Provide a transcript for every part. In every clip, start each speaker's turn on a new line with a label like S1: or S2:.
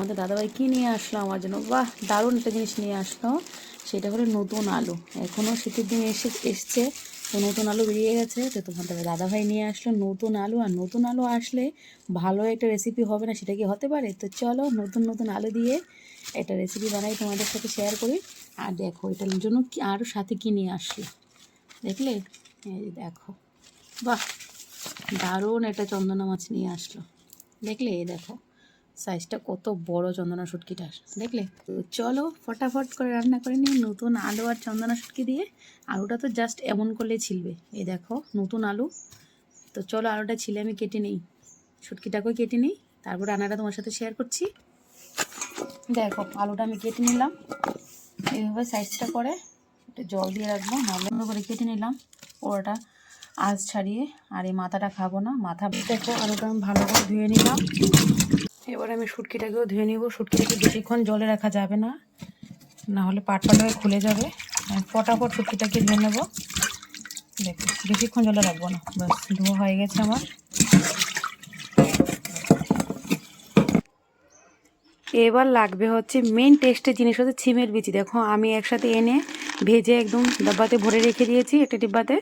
S1: আমাদের দাদাভাই কী নিয়ে আসলো আমার জন্য, বাহ দারুণ একটা জিনিস নিয়ে আসলো। সেটা হলো নতুন আলু। এখনও শীতের দিন এসছে, তো নতুন আলু বেরিয়ে গেছে। তো তোমাদের দাদাভাই নিয়ে আসলো নতুন আলু। আর নতুন আলু আসলে ভালো একটা রেসিপি হবে না, সেটা কি হতে পারে? তো চলো নতুন নতুন আলু দিয়ে একটা রেসিপি বানাই, তোমাদের সাথে শেয়ার করি। আর দেখো এটার জন্য কি আরও সাথে কী নিয়ে আসলো দেখলে? এই দেখো, বাহ দারুণ একটা চন্দনা মাছ নিয়ে আসলো। দেখলে এই দেখো সাইজটা কত বড় চন্দনা শুটকিটার, দেখলে? তো চলো ফটাফট করে রান্না করে নিই নতুন আলু আর চন্দনা শুটকি দিয়ে। আলুটা তো জাস্ট এমন করলে ছিলবে, এই দেখো নতুন আলু। তো চলো আলুটা ছিলে আমি কেটে নিই, শুটকিটাকেও কেটে নিই, তারপর রান্নাটা তোমার সাথে শেয়ার করছি। দেখো আলুটা আমি কেটে নিলাম এইভাবে সাইজটা করে, একটু জল দিয়ে রাখবো, নাহলে করে কেটে নিলাম ওটা আঁশ ছাড়িয়ে। আর এই মাথাটা খাবো না, মাথা। দেখো আলুটা আমি ভালো করে ধুয়ে নিলাম। এবার আমি শুটকিটাকেও ধুয়ে নিব। শুটকিটাকে বেশিক্ষণ জলে রাখা যাবে না, না হলে পাট হয়ে খুলে যাবে। আমি ফটাফট শুটকিটাকে ধুয়ে নেব। দেখো বেশিক্ষণ জলে রাখবো না, বাস ধোয়া হয়ে গেছে আমার। এবার লাগবে হচ্ছে মেন টেস্টের জিনিস হচ্ছে ছিমের বিচি। দেখো আমি একসাথে এনে ভেজে একদম ডাব্বাতে ভরে রেখে দিয়েছি, একটা ডিব্বাতে।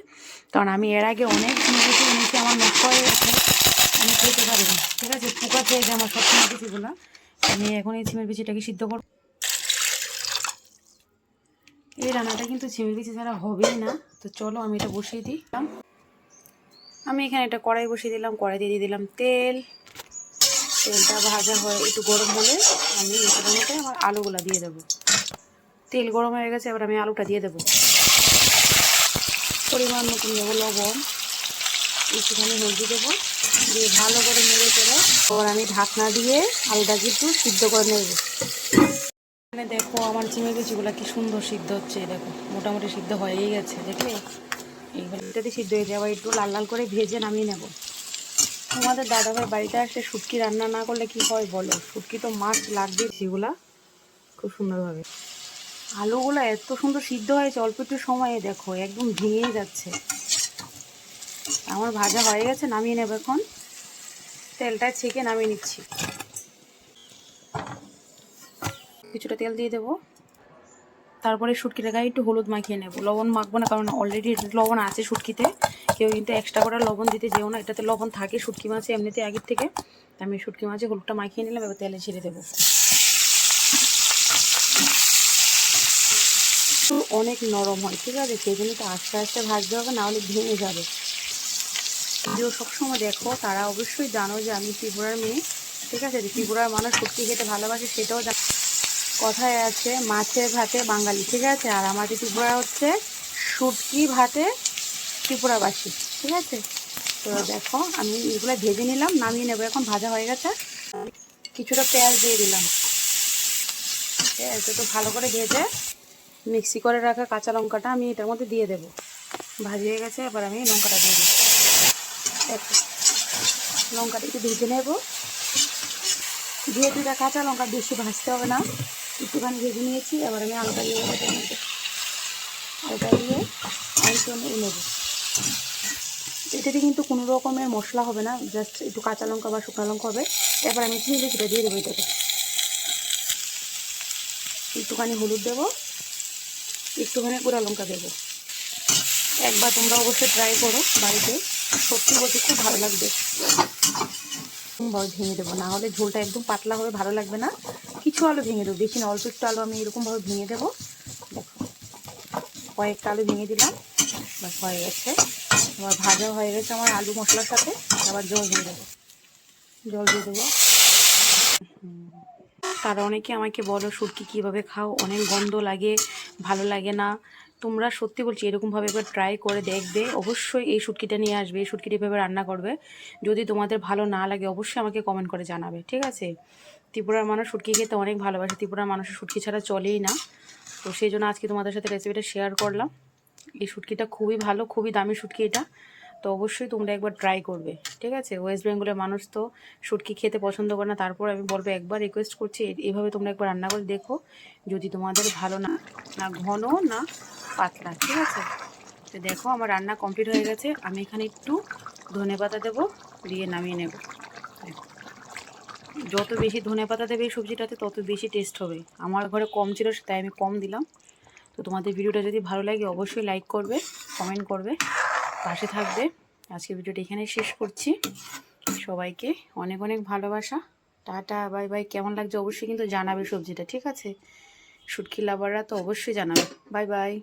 S1: কারণ আমি এর আগে অনেক ছিমের বিচি এনেছি, আমার নষ্ট হয়ে গেছে, আমি খেতে পারিনি। ঠিক আছে, পোকা খেয়ে যায় আমার সব ছিমের বিচিগুলো। আমি এখন এই ছিমের বিচিটাকে সিদ্ধ করব। এই রান্নাটা কিন্তু ছিমের বিচি ছাড়া হবেই না। তো চলো আমি এটা বসিয়ে দিই। আমি এখানে একটা কড়াই বসিয়ে দিলাম, কড়াইতে দিয়ে দিলাম তেল। তেলটা ভাজা হয়ে একটু গরম হলে আমি এটার মধ্যে আমার আলুগুলা দিয়ে দেবো। তেল গরম হয়ে গেছে, এবার আমি আলুটা দিয়ে দেবো। পরিমাণ মতন দেবো লবণ, একটুখানি হলদি দেবো, দিয়ে ভালো করে নেড়ে চেড়ে এবার আমি ঢাকনা দিয়ে আলুটাকে একটু সিদ্ধ করে নেব। এখানে দেখো আমার চিংড়ি বিচিগুলো কি সুন্দর সিদ্ধ হচ্ছে, দেখো মোটামুটি সিদ্ধ হয়েই গেছে, দেখলে? এইবার এটাতে সিদ্ধ হয়ে যাবে, একটু লাল লাল করে ভেজে নামিয়ে নেব। তোমাদের দাদাভাই বাড়িতে আসলে শুটকি রান্না না করলে কি হয় বলো? শুটকি তো মাছ লাগবে, সেগুলা খুব সুন্দরভাবে। আলুগুলো এত সুন্দর সিদ্ধ হয়েছে অল্প একটু সময়ে, দেখো একদম ভেঙেই যাচ্ছে। আমার ভাজা হয়ে গেছে, নামিয়ে নেব এখন। তেলটা ছেঁকে নামিয়ে নিচ্ছি। কিছুটা তেল দিয়ে দেবো, তারপরে শুটকিটা গায়ে একটু হলুদ মাখিয়ে নেব। লবণ মাখবো না, কারণ অলরেডি লবণ আছে শুটকিতে। কেউ কিন্তু এক্সট্রা করে লবণ দিতে যেও না, এটাতে লবণ থাকে শুটকি মাছে এমনিতে আগের থেকে। আমি শুটকি মাছে হলুদটা মাখিয়ে নিলাম, এবার তেলে ছেড়ে দেবো। অনেক নরম হয়, ঠিক আছে? সেই জন্য তো আস্তে আস্তে ভাজতে হবে, না হলে ভেঙে যাবে। ভিডিও সবসময় দেখো, তারা অবশ্যই জানো যে আমি ত্রিপুরার মেয়ে, ঠিক আছে? ত্রিপুরার মানুষ শুটকি খেতে ভালোবাসে, সেটাও জানো। কথায় আছে মাছের ভাতে বাঙালি, ঠিক আছে? আর আমাদের ত্রিপুরা হচ্ছে শুটকি ভাতে ত্রিপুরাবাসী, ঠিক আছে? তো দেখো আমি এগুলো ভেজে নিলাম, নামিয়ে নেবো এখন, ভাজা হয়ে গেছে। কিছুটা পেঁয়াজ দিয়ে দিলাম, পেঁয়াজটা তো ভালো করে ভেজে মিক্সি করে রাখা কাঁচা লঙ্কাটা আমি এটার মধ্যে দিয়ে দেবো। ভাজিয়ে গেছে, এবার আমি লঙ্কাটা দিয়ে দেবো। দেখো লঙ্কাটা একটু ভেজে নেব, দিয়ে দুটা কাঁচা লঙ্কা, বেশি ভাজতে হবে না, একটুখানি ভেজে নিয়েছি। এবার আমি আলুটা দিয়ে দেবো, আলুটা দিয়ে আমি একটু নেব। এটাতে কিন্তু কোনো রকমের মশলা হবে না, জাস্ট একটু কাঁচা লঙ্কা বা শুকনো লঙ্কা হবে। এবার আমি চিনি সেটা দিয়ে দেবো। এটাতে একটুখানি হলুদ দেবো, একটুখানি গুঁড়া লঙ্কা দেবো। একবার তোমরা অবশ্যই ট্রাই করো বাড়িতে, সত্যি বলছি খুব ভালো লাগবে। ভেঙে দেবো, না হলে ঝোলটা একদম পাতলা হবে, ভালো লাগবে না। কিছু আলু ভেঙে দেবো, বেশি না, অল্প একটু আলু আমি এরকমভাবে ভেঙে দেবো। দেখো কয়েকটা আলু ভেঙে দিলাম, বাস হয়ে গেছে। এবার ভাজা হয়ে গেছে আমার আলু মশলার সাথে। আবার জল দিয়ে দেবো, জল দিয়ে দেবো। তারা অনেকে আমাকে বলো শুটকি কীভাবে খাও, অনেক গন্ধ লাগে, ভালো লাগে না। তোমরা সত্যি বলছি এরকমভাবে একবার ট্রাই করে দেখবে, অবশ্যই এই শুটকিটা নিয়ে আসবে, এই শুটকিটা এভাবে রান্না করবে। যদি তোমাদের ভালো না লাগে অবশ্যই আমাকে কমেন্ট করে জানাবে, ঠিক আছে? ত্রিপুরার মানুষ শুটকি খেতে অনেক ভালোবাসে, ত্রিপুরার মানুষের শুটকি ছাড়া চলেই না। তো সেই জন্য আজকে তোমাদের সাথে রেসিপিটা শেয়ার করলাম। এই শুটকিটা খুবই ভালো, খুবই দামি শুটকি এটা। তো অবশ্যই তোমরা একবার ট্রাই করবে, ঠিক আছে? ওয়েস্ট বেঙ্গলের মানুষ তো শুটকি খেতে পছন্দ করে না, তারপর আমি বলবো একবার রিকোয়েস্ট করছি এইভাবে তোমরা একবার রান্না করে দেখো, যদি তোমাদের ভালো না, না ঘন না পাতলা, ঠিক আছে? তো দেখো আমার রান্না কমপ্লিট হয়ে গেছে। আমি এখানে একটু ধনেপাতা দেবো, দিয়ে নামিয়ে নেব। যত বেশি ধনেপাতা দেবে এই সবজিটাতে তত বেশি টেস্ট হবে। আমার ঘরে কম ছিল তাই আমি কম দিলাম। তো তোমাদের ভিডিওটা যদি ভালো লাগে অবশ্যই লাইক করবে, কমেন্ট করবে, পাশে থাকবে। আজকে ভিডিওটা এখানেই শেষ করছি। সবাইকে অনেক অনেক ভালোবাসা। Tata, bye bye. কেমন লাগছে অবশ্যই কিন্তু জানাবে সবজিটা, ঠিক আছে? শুটকি লাভাররা তো অবশ্যই জানাবে। Bye bye.